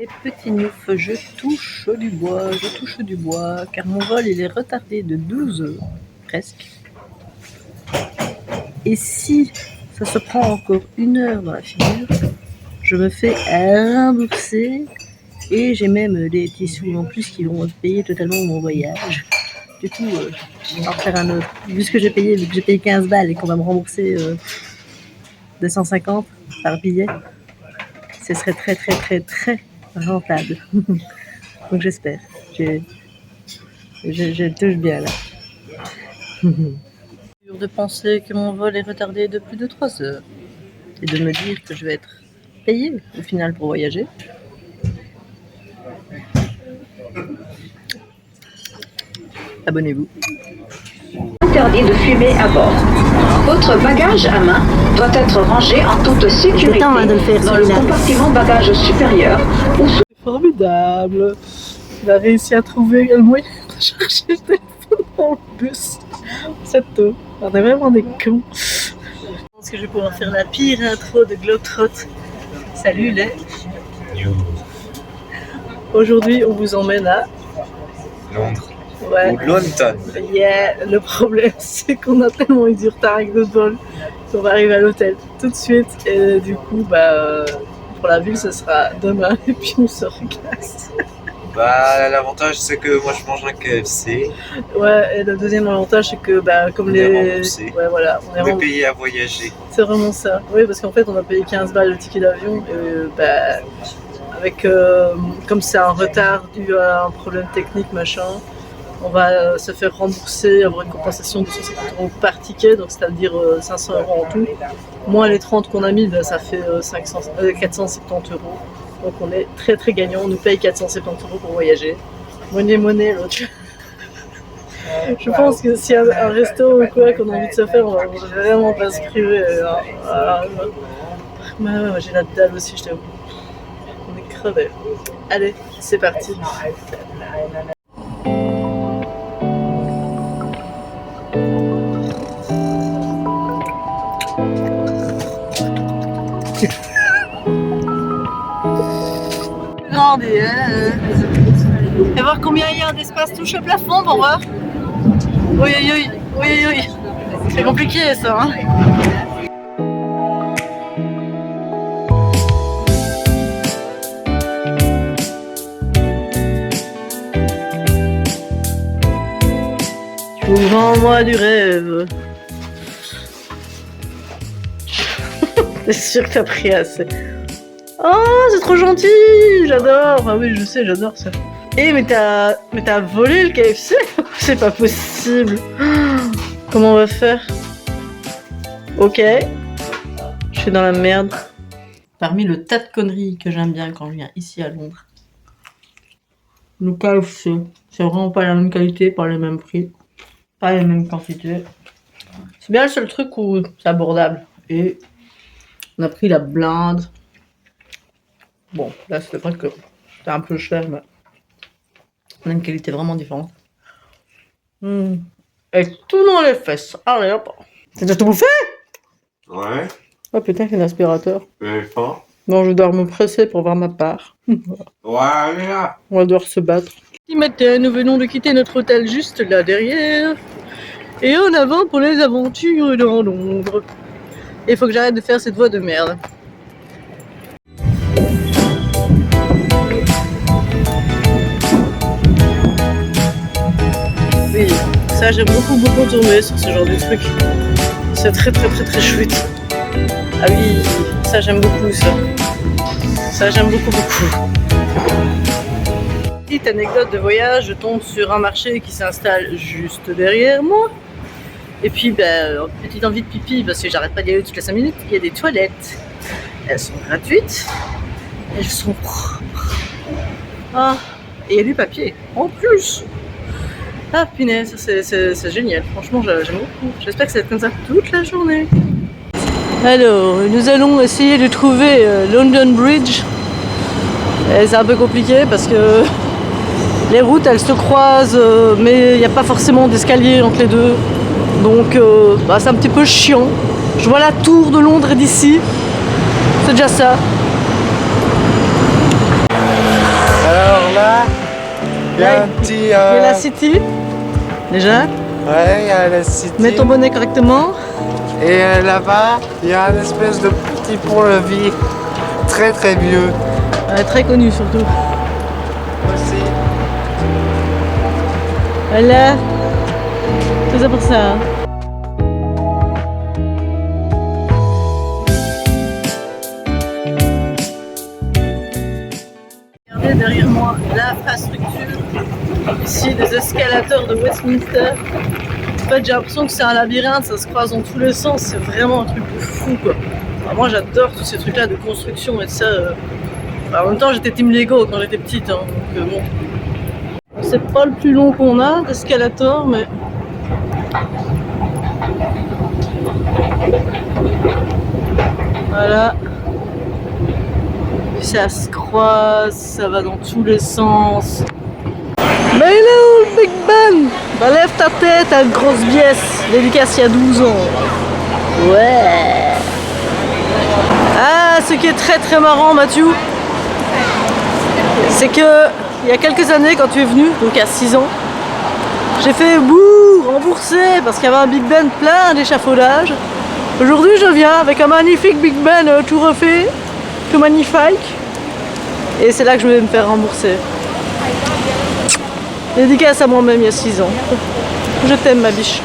Les petits noufs, je touche du bois, car mon vol il est retardé de 12 heures, presque. Et si ça se prend encore 1 heure dans la figure, je me fais rembourser et j'ai même des petits sous en plus qui vont payer totalement mon voyage. Du coup, on va en faire un autre. Vu que j'ai payé 15 balles et qu'on va me rembourser 250 par billet, ce serait très très très très rentable. Donc j'espère. Je touche bien là. Dur de penser que mon vol est retardé de plus de 3 heures et de me dire que je vais être payé au final pour voyager. Abonnez-vous. Interdit de fumer à bord. Votre bagage à main doit être rangé en toute sécurité dans le compartiment bagage supérieur ou sous... C'est formidable. Il a réussi à trouver le moyen de chercher le téléphone dans le bus. C'est tout. On est vraiment des cons. Je pense que je vais pouvoir faire la pire intro de Globetrot. Salut les. Aujourd'hui, on vous emmène à Londres. Ouais. Ou London. Yeah, le problème c'est qu'on a tellement eu du retard avec notre vol qu'on va arriver à l'hôtel tout de suite et du coup pour la ville ce sera demain et puis on se recasse. L'avantage c'est que moi je mange un KFC. Ouais, et le deuxième avantage c'est que comme on les... est remboursé. Ouais voilà, on est payé à voyager. C'est vraiment ça. Oui parce qu'en fait on a payé 15 balles le ticket d'avion et avec comme c'est un retard dû à un problème technique machin, on va se faire rembourser, avoir une compensation de 150 € par ticket, donc c'est-à-dire 500 € en tout. Moins les 30 qu'on a mis, ça fait 470 €. Donc on est très très gagnant, on nous paye 470 € pour voyager. Monnaie l'autre. Je pense que s'il y a un resto ou quoi qu'on a envie de se faire, on va vraiment pas se priver. Ouais, j'ai la dalle aussi, je t'avoue. On est crevés. Allez, c'est parti. Et voir combien il y a d'espace touche le plafond pour voir. Oui. C'est compliqué ça hein. Vends-moi du rêve. T'es sûr que t'as pris assez? Oh, c'est trop gentil, j'adore. Ah oui, je sais, j'adore ça. Mais t'as volé le KFC? C'est pas possible. Comment on va faire? Ok. Je suis dans la merde. Parmi le tas de conneries que j'aime bien quand je viens ici à Londres, le KFC, c'est vraiment pas la même qualité, pas les mêmes prix, pas les mêmes quantités. C'est bien le seul truc où c'est abordable. Et on a pris la blinde. Bon, là c'est vrai que c'est un peu cher, mais on a une qualité vraiment différente. Et tout dans les fesses. Allez hop. T'as déjà tout bouffé? Ouais. Oh putain, c'est un aspirateur. Pas. Non, je dois me presser pour voir ma part. Ouais, allez là. On va devoir se battre. Petit matin, nous venons de quitter notre hôtel juste là derrière. Et en avant pour les aventures dans Londres. Et il faut que j'arrête de faire cette voix de merde. Oui, ça j'aime beaucoup tourner sur ce genre de truc. C'est très chouette. Ah oui, ça j'aime beaucoup ça. Ça j'aime beaucoup. Petite anecdote de voyage, je tombe sur un marché qui s'installe juste derrière moi. Et puis petite envie de pipi parce que j'arrête pas d'y aller toutes les 5 minutes. Il y a des toilettes. Elles sont gratuites. Elles sont propres. Ah, et il y a du papier en plus. Ah punaise, c'est génial, franchement j'aime beaucoup. J'espère que ça va être comme ça toute la journée. Alors, nous allons essayer de trouver London Bridge. C'est un peu compliqué parce que les routes elles se croisent, mais il n'y a pas forcément d'escalier entre les deux. Donc c'est un petit peu chiant. Je vois la tour de Londres d'ici, c'est déjà ça. un petit... Il y a la City, déjà. Ouais, il y a la City. Mets ton bonnet correctement. Et là-bas, il y a un espèce de petit pont-levis. Très très vieux. Très connu surtout. Aussi. Voilà. Tout ça pour ça. Hein. Regardez derrière moi l'infrastructure. Ici, des escalators de Westminster. En fait, j'ai l'impression que c'est un labyrinthe, ça se croise dans tous les sens. C'est vraiment un truc de fou, quoi. Alors, moi, j'adore tous ces trucs-là de construction et de ça. En même temps, j'étais team Lego quand j'étais petite, hein, donc bon. C'est pas le plus long qu'on a d'escalator, mais... Voilà. Puis ça se croise, ça va dans tous les sens. Mais il est où le Big Ben? Bah lève ta tête, à grosse biesse. Dédicace il y a 12 ans. Ouais. Ah, ce qui est très très marrant, Mathieu, c'est que il y a quelques années, quand tu es venu, donc il y a 6 ans, j'ai fait bouh, remboursé, parce qu'il y avait un Big Ben plein d'échafaudages. Aujourd'hui, je viens avec un magnifique Big Ben tout refait, tout magnifique, et c'est là que je vais me faire rembourser. Dédicace à moi-même il y a 6 ans. Je t'aime, ma biche.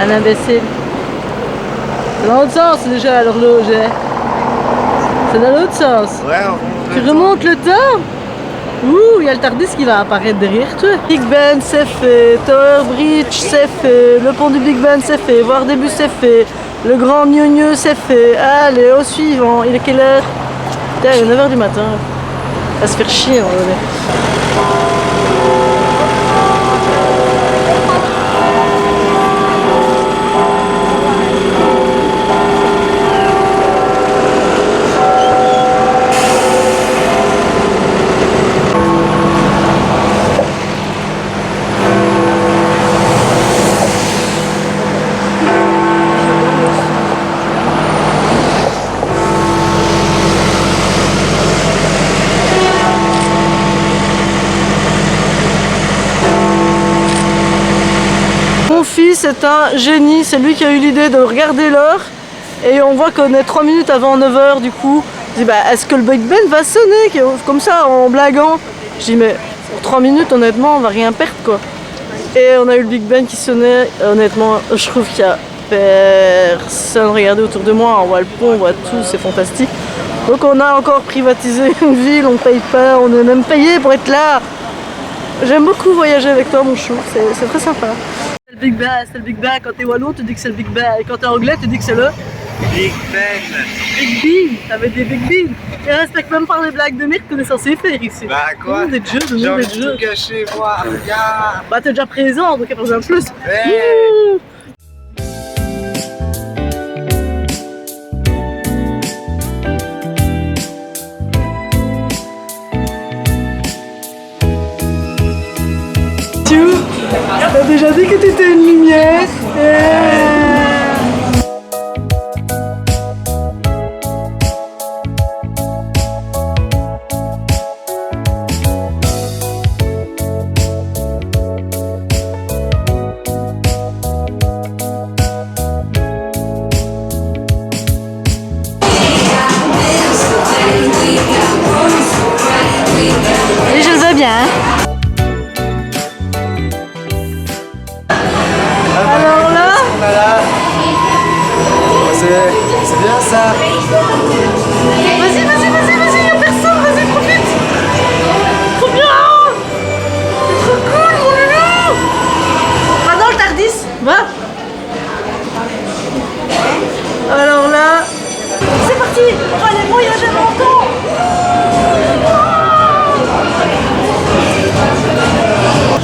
Un imbécile. C'est dans l'autre sens déjà l'horloge. C'est dans l'autre sens. Ouais, Tu remontes le temps. Ouh, il y a le Tardis qui va apparaître derrière toi. Big Ben c'est fait, Tower Bridge c'est fait, le pont du Big Ben c'est fait, voir des bus c'est fait, le grand gneugneux c'est fait. Allez, au suivant. Il est quelle heure? Putain, il est 9h du matin. Ça va se faire chier, en vrai. Mon fils est un génie, c'est lui qui a eu l'idée de regarder l'heure et on voit qu'on est 3 minutes avant 9h du coup. Je dis bah est-ce que le Big Ben va sonner comme ça en blaguant. Je dis mais pour 3 minutes honnêtement on va rien perdre quoi. Et on a eu le Big Ben qui sonnait, honnêtement je trouve qu'il y a personne. Regardez autour de moi, on voit le pont, on voit tout, c'est fantastique. Donc on a encore privatisé une ville, on paye pas, on est même payé pour être là. J'aime beaucoup voyager avec toi mon chou, c'est très sympa. C'est le Big Ben, c'est le Big Ben. Quand t'es wallon, tu dis que c'est le Big Ben. Et quand t'es anglais, tu dis que c'est le Big Ben. Big Bean. Avec des Big Bean. Et respecte même pas les blagues de merde qu'on est censé faire ici. Bah quoi? Des jeux, J'ai envie des de jeux. tout cacher, moi. Regarde. Bah t'es déjà présent, donc il y a pas besoin de plus. Hey. Ouh. T'as déjà dit que t'étais une lumière. Et je le veux bien. Alors là, Voilà. C'est bien ça. vas-y, y'a personne, vas-y, profite. Trop bien. C'est trop cool, mon loulou. Va dans le Tardis, va. Alors là, c'est parti, on va aller voyager longtemps.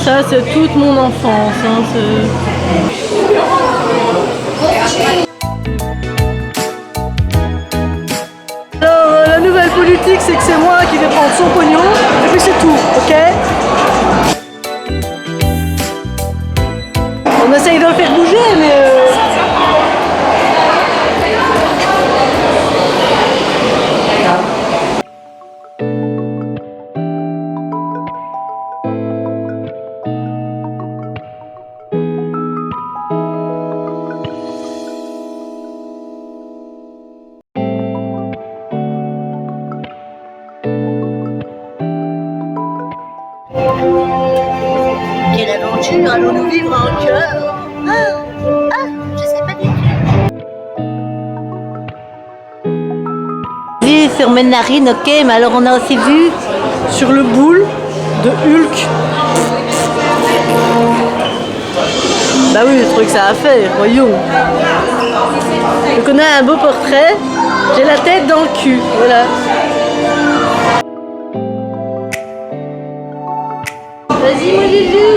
Ça, c'est toute mon enfance, hein, Alors, la nouvelle politique, c'est que c'est moi qui vais prendre son pognon, et puis c'est tout, ok? On essaye de le faire bouger, mais nous vivre encore. Je sais pas du tout. Sur mes narines, ok, mais alors on a aussi vu sur le boule de Hulk. Bah oui, le truc ça a fait, voyons. Donc on a un beau portrait, j'ai la tête dans le cul, voilà. Vas-y mon Lulu,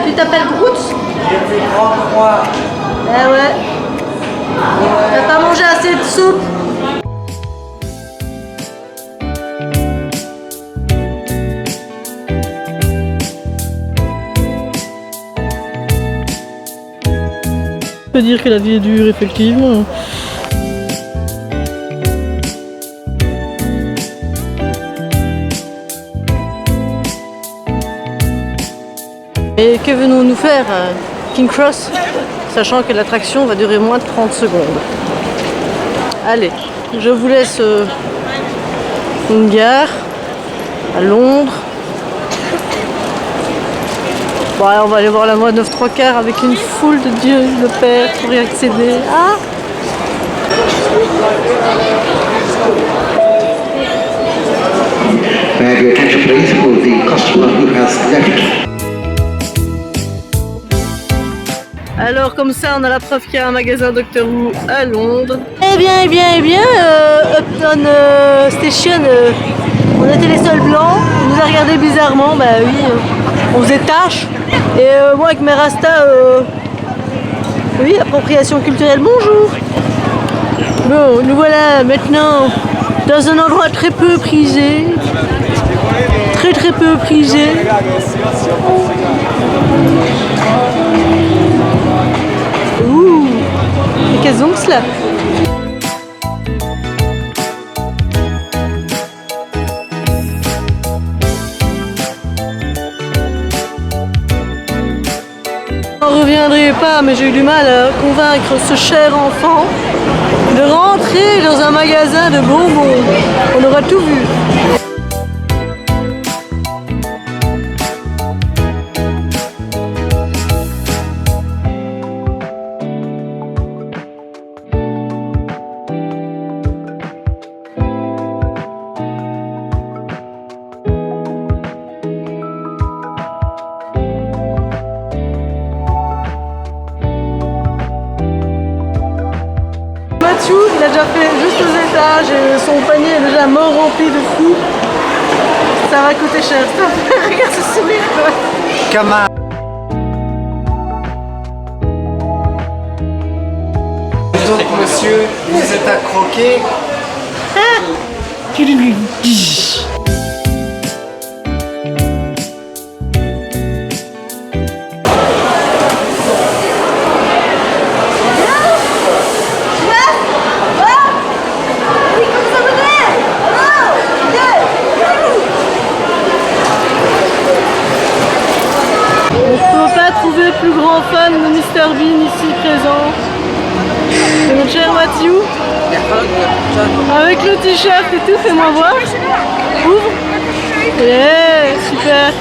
tu t'appelles Groot? Ah ouais. T'as pas mangé assez de soupe? On peut dire que la vie est dure, effectivement. Et que venons-nous faire à King Cross, sachant que l'attraction va durer moins de 30 secondes. Allez, je vous laisse une gare à Londres. Bon, alors on va aller voir la mode 9 3/4 avec une foule de Dieu, de Père pour y accéder. Ah! May I have your attention please for the customer who has left. Alors comme ça on a la preuve qu'il y a un magasin Doctor Who à Londres. Eh bien, Upton Station, on était les seuls blancs, on nous a regardé bizarrement, bah oui, on faisait tâche. Et moi avec mes rastas, oui, appropriation culturelle, bonjour. Bon, nous voilà maintenant dans un endroit très peu prisé, très peu prisé. Ouh, mais qu'est-ce donc cela? Je ne reviendrai pas, mais j'ai eu du mal à convaincre ce cher enfant de rentrer dans un magasin de bonbons. On aura tout vu. Il a déjà fait juste aux étages et son panier est déjà mort rempli de fous. Ça va coûter cher. Regarde ce sourire quoi. Comment? Donc monsieur, vous êtes à croquer? Plus grand fan de Mr Bean ici présent. C'est notre cher Mathieu. Avec le t-shirt et tout, fais-moi voir. Ouvre. Yeah, super.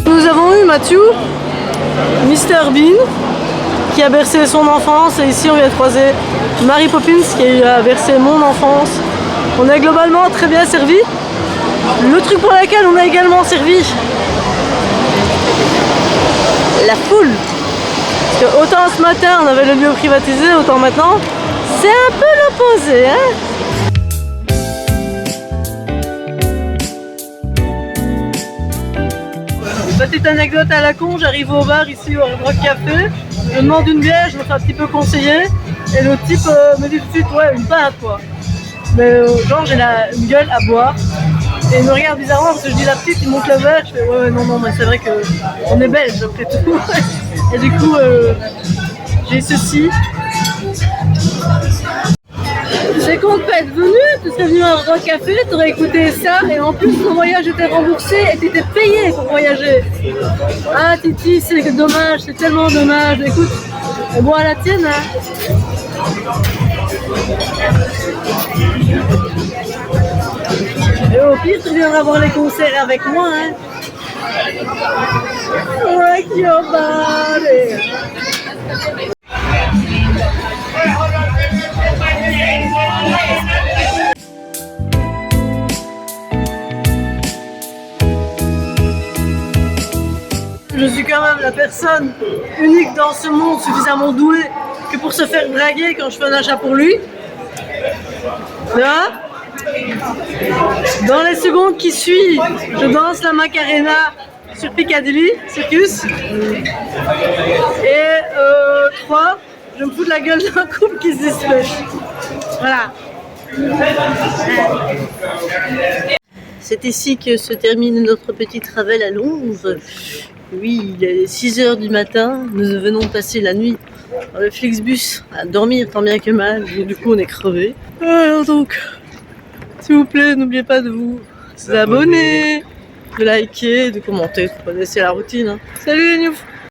Nous avons eu Mathieu, Mr Bean, qui a bercé son enfance. Et ici on vient de croiser Mary Poppins qui a bercé mon enfance. On est globalement très bien servi. Le truc pour lequel on a également servi la foule. Parce que autant ce matin on avait le lieu privatisé, autant maintenant c'est un peu l'opposé, hein. Petite anecdote à la con, j'arrive au bar ici au Hard Rock Café, je demande une bière, je me fais un petit peu conseiller et le type me dit tout de suite ouais une pinte quoi. Mais genre j'ai une gueule à boire. Et il me regarde bizarrement parce que je dis la petite, il monte le verre, je fais ouais non mais c'est vrai qu'on est belge après tout. Et du coup j'ai ceci. C'est qu'on peut être venu, tu serais venu à un Rock Café, tu aurais écouté ça et en plus ton voyage était remboursé et tu étais payé pour voyager. Ah Titi, c'est dommage, c'est tellement dommage. Écoute, on boit à la tienne hein. Et au pire, tu viendras voir les concerts avec moi, hein. Rock your body. Je suis quand même la personne unique dans ce monde suffisamment douée que pour se faire draguer quand je fais un achat pour lui. Là, dans les secondes qui suivent, je danse la Macarena sur Piccadilly Circus. Et 3, je me fous de la gueule d'un couple qui se dispute. Voilà. C'est ici que se termine notre petit travel à Londres. Oui, il est 6h du matin, nous venons de passer la nuit dans le Flixbus à dormir tant bien que mal, du coup on est crevés. Alors donc, s'il vous plaît, n'oubliez pas de vous abonner, de liker, de commenter, c'est la routine. Hein. Salut les news!